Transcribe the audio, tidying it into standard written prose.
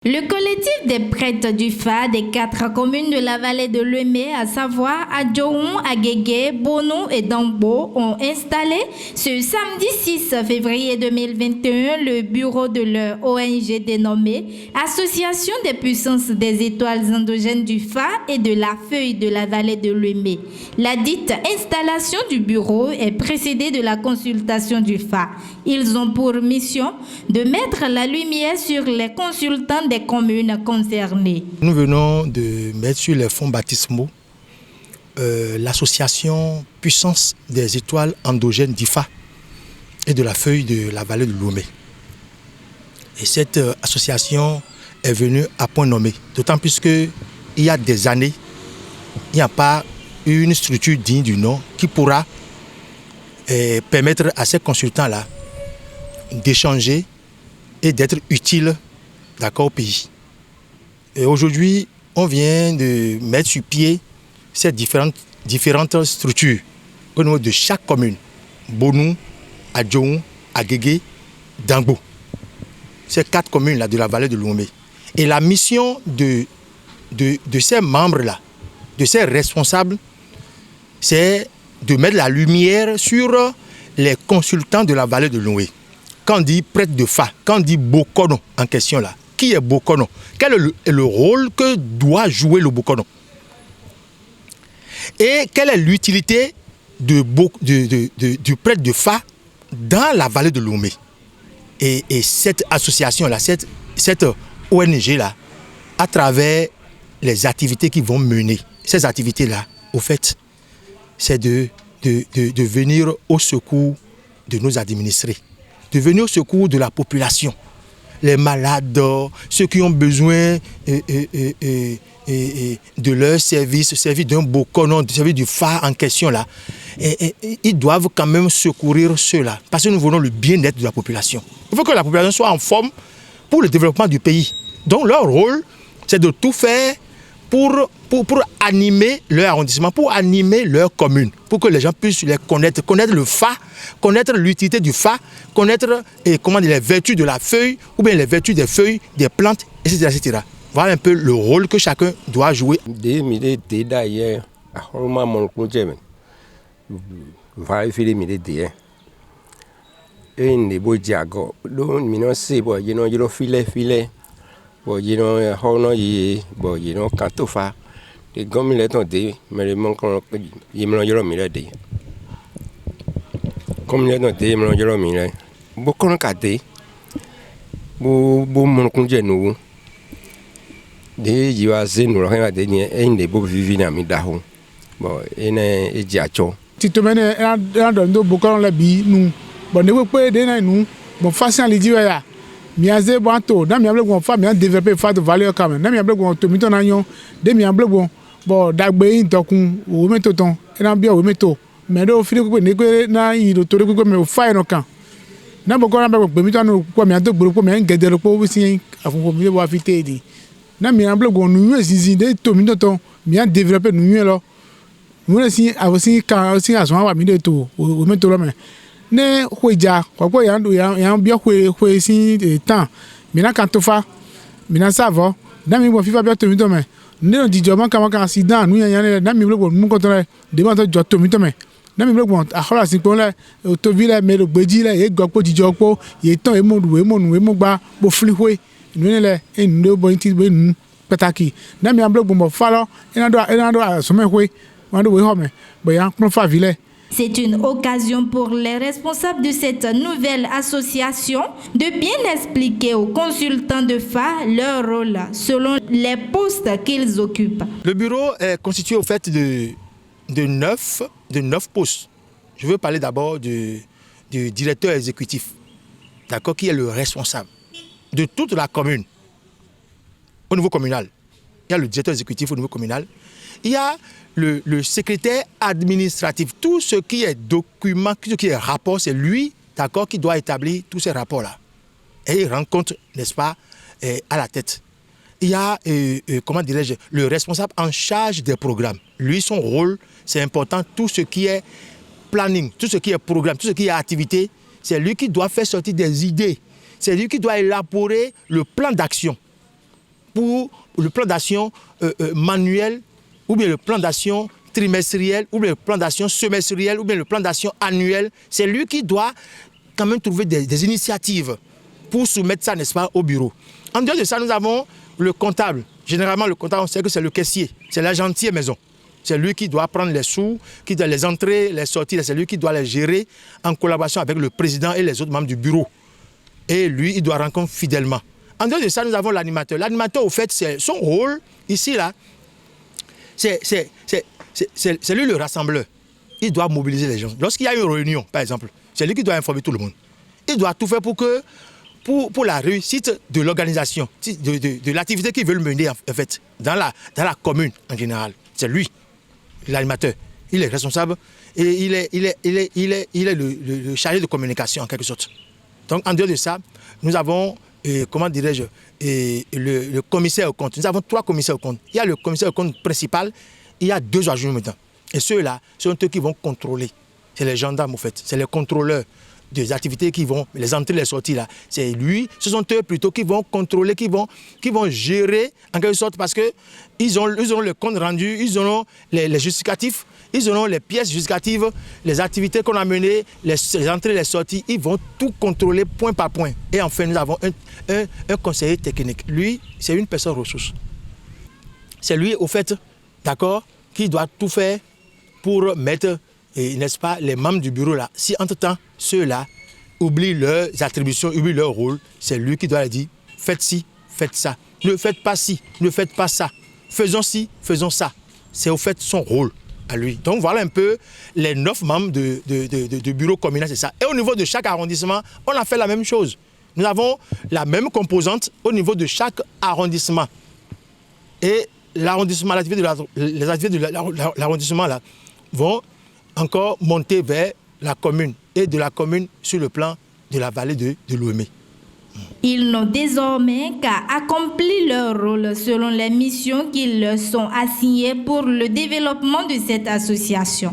Le collectif des prêtres du FA des 4 communes de la vallée de Louémé, à savoir Adjoun, Agégué, Bonou et Dambo, ont installé ce samedi 6 février 2021 le bureau de leur ONG dénommée Association des puissances des étoiles endogènes du FA et de la feuille de la vallée de Louémé. La dite installation du bureau est précédée de la consultation du FA. Ils ont pour mission de mettre la lumière sur les consultants des communes concernées. Nous venons de mettre sur les fonds baptismaux l'association Puissance des étoiles endogènes d'IFA et de la feuille de la vallée de Louémé. Et cette association est venue à point nommé, d'autant plus qu'il y a des années, il n'y a pas une structure digne du nom qui pourra permettre à ces consultants-là d'échanger et d'être utiles au pays. Et aujourd'hui, on vient de mettre sur pied ces différentes structures au niveau de chaque commune. Bonou, Adjoun, Agégué, Dambo. Ces 4 communes-là de la vallée de Louémé. Et la mission de ces membres-là, de ces responsables, c'est de mettre la lumière sur les consultants de la vallée de Louémé. Quand on dit prêtre de Fa, quand on dit Bokono en question là, qui est Bokono? Quel est le rôle que doit jouer le Bokono? Et quelle est l'utilité du prêtre de Fa dans la vallée de Louémé? Et cette association-là, cette ONG-là, à travers les activités qu'ils vont mener, ces activités-là, au fait, c'est de venir au secours de nos administrés, de venir au secours de la population, les malades, ceux qui ont besoin de leur service d'un bokono, du service du phare en question là. Et ils doivent quand même secourir ceux-là, parce que nous voulons le bien-être de la population. Il faut que la population soit en forme pour le développement du pays. Donc leur rôle, c'est de tout faire pour animer leur arrondissement, pour animer leur commune, pour que les gens puissent les connaître le FA, connaître l'utilité du FA, connaître les vertus de la feuille, ou bien les vertus des feuilles, des plantes, etc. etc. Voilà un peu le rôle que chacun doit jouer. Bon, you know, how you know, can't fa. The government let day, mais mon con, you know, you're a milady. Comme let no day, mon you're a milady. Bocon cate, bo mon congenu. You are saying, or hang at the end, the book vivina me da home. But in a jacho. Tito mene, do bocon la bi, no, but never pay dinner, no, but fasten Lydia. Miaze boato na miable gon fa mia développer fa de valeur quand même na miable gon to miton anyon de miable gon bo dagbe intokun o meto ton e na bia o meto me do fili ko ne ko na yi do to ko me o fa no kan na bo ko na be miton ko mi ado gboro ko me ngedere ko wi sin afun ko mi bo afite di na miable gon nu ezinzin de to miton ton mia développer nu lo nu sin avosin kan sin aso wa mi de to o meto lo me ne hoja kwa ya bia hwe sin temps mina kantofa mina savo na mi bo fifa bia tomi to me ne no dijo man kan accident nu yan na mi blogo mu ko to de ma to jo tomi to me na mi blogo ahola sin po le to vile me lo gbeji le e gbo dijo po ye tan e mo gba bo fli hwe nu ne le e nu bo nti be nu pataki na mi blogo mo falo ina do so me hwe ma do we ho me bo ya kon fa vile. C'est une occasion pour les responsables de cette nouvelle association de bien expliquer aux consultants de FA leur rôle selon les postes qu'ils occupent. Le bureau est constitué au fait de 9 postes. Je veux parler d'abord du directeur exécutif, d'accord, qui est le responsable de toute la commune au niveau communal. Il y a le directeur exécutif au niveau communal. Il y a le secrétaire administratif. Tout ce qui est document, tout ce qui est rapport, c'est lui, d'accord, qui doit établir tous ces rapports-là. Et il rend compte, n'est-ce pas, à la tête. Il y a, comment dirais-je, le responsable en charge des programmes. Lui, son rôle, c'est important. Tout ce qui est planning, tout ce qui est programme, tout ce qui est activité, c'est lui qui doit faire sortir des idées. C'est lui qui doit élaborer le plan d'action. pour le plan d'action manuel, ou bien le plan d'action trimestriel, ou bien le plan d'action semestriel, ou bien le plan d'action annuel. C'est lui qui doit quand même trouver des initiatives pour soumettre ça, n'est-ce pas, au bureau. En dehors de ça, nous avons le comptable. Généralement, le comptable, on sait que c'est le caissier, c'est l'agentier maison. C'est lui qui doit prendre les sous, qui doit les entrées, les sorties, c'est lui qui doit les gérer en collaboration avec le président et les autres membres du bureau. Et lui, il doit rendre compte fidèlement. En dehors de ça, nous avons l'animateur. L'animateur, au fait, c'est son rôle, ici, là, c'est lui le rassembleur. Il doit mobiliser les gens. Lorsqu'il y a une réunion, par exemple, c'est lui qui doit informer tout le monde. Il doit tout faire pour la réussite de l'organisation, de l'activité qu'ils veulent mener, en fait, dans la commune en général. C'est lui, l'animateur. Il est responsable et il est le chargé de communication, en quelque sorte. Donc, en dehors de ça, nous avons, comment dirais-je, le commissaire au compte. Nous avons 3 commissaires au compte. Il y a le commissaire au compte principal, il y a 2 adjoints maintenant. Et ceux-là sont eux qui vont contrôler. C'est les gendarmes, en fait. C'est les contrôleurs des activités qui vont, les entrées, les sorties, là. C'est lui, ce sont eux plutôt qui vont contrôler, qui vont gérer, en quelque sorte, parce qu'ils auront le compte rendu, ils auront les justificatifs, ils auront les pièces justificatives, les activités qu'on a menées, les entrées, les sorties, ils vont tout contrôler point par point. Et enfin, nous avons un conseiller technique. Lui, c'est une personne ressource. C'est lui, au fait, d'accord, qui doit tout faire pour mettre, n'est-ce pas, les membres du bureau là. Si entre-temps, ceux-là oublient leurs attributions, oublient leur rôle, c'est lui qui doit leur dire, faites ci, faites ça. Ne faites pas ci, ne faites pas ça. Faisons ci, faisons ça. C'est au fait son rôle à lui. Donc voilà un peu les 9 membres du bureau communal, c'est ça. Et au niveau de chaque arrondissement, on a fait la même chose. Nous avons la même composante au niveau de chaque arrondissement. Et l'arrondissement, les activités de l'arrondissement là vont encore monter vers la commune et de la commune sur le plan de la vallée de Lomé. Ils n'ont désormais qu'à accomplir leur rôle selon les missions qui leur sont assignées pour le développement de cette association.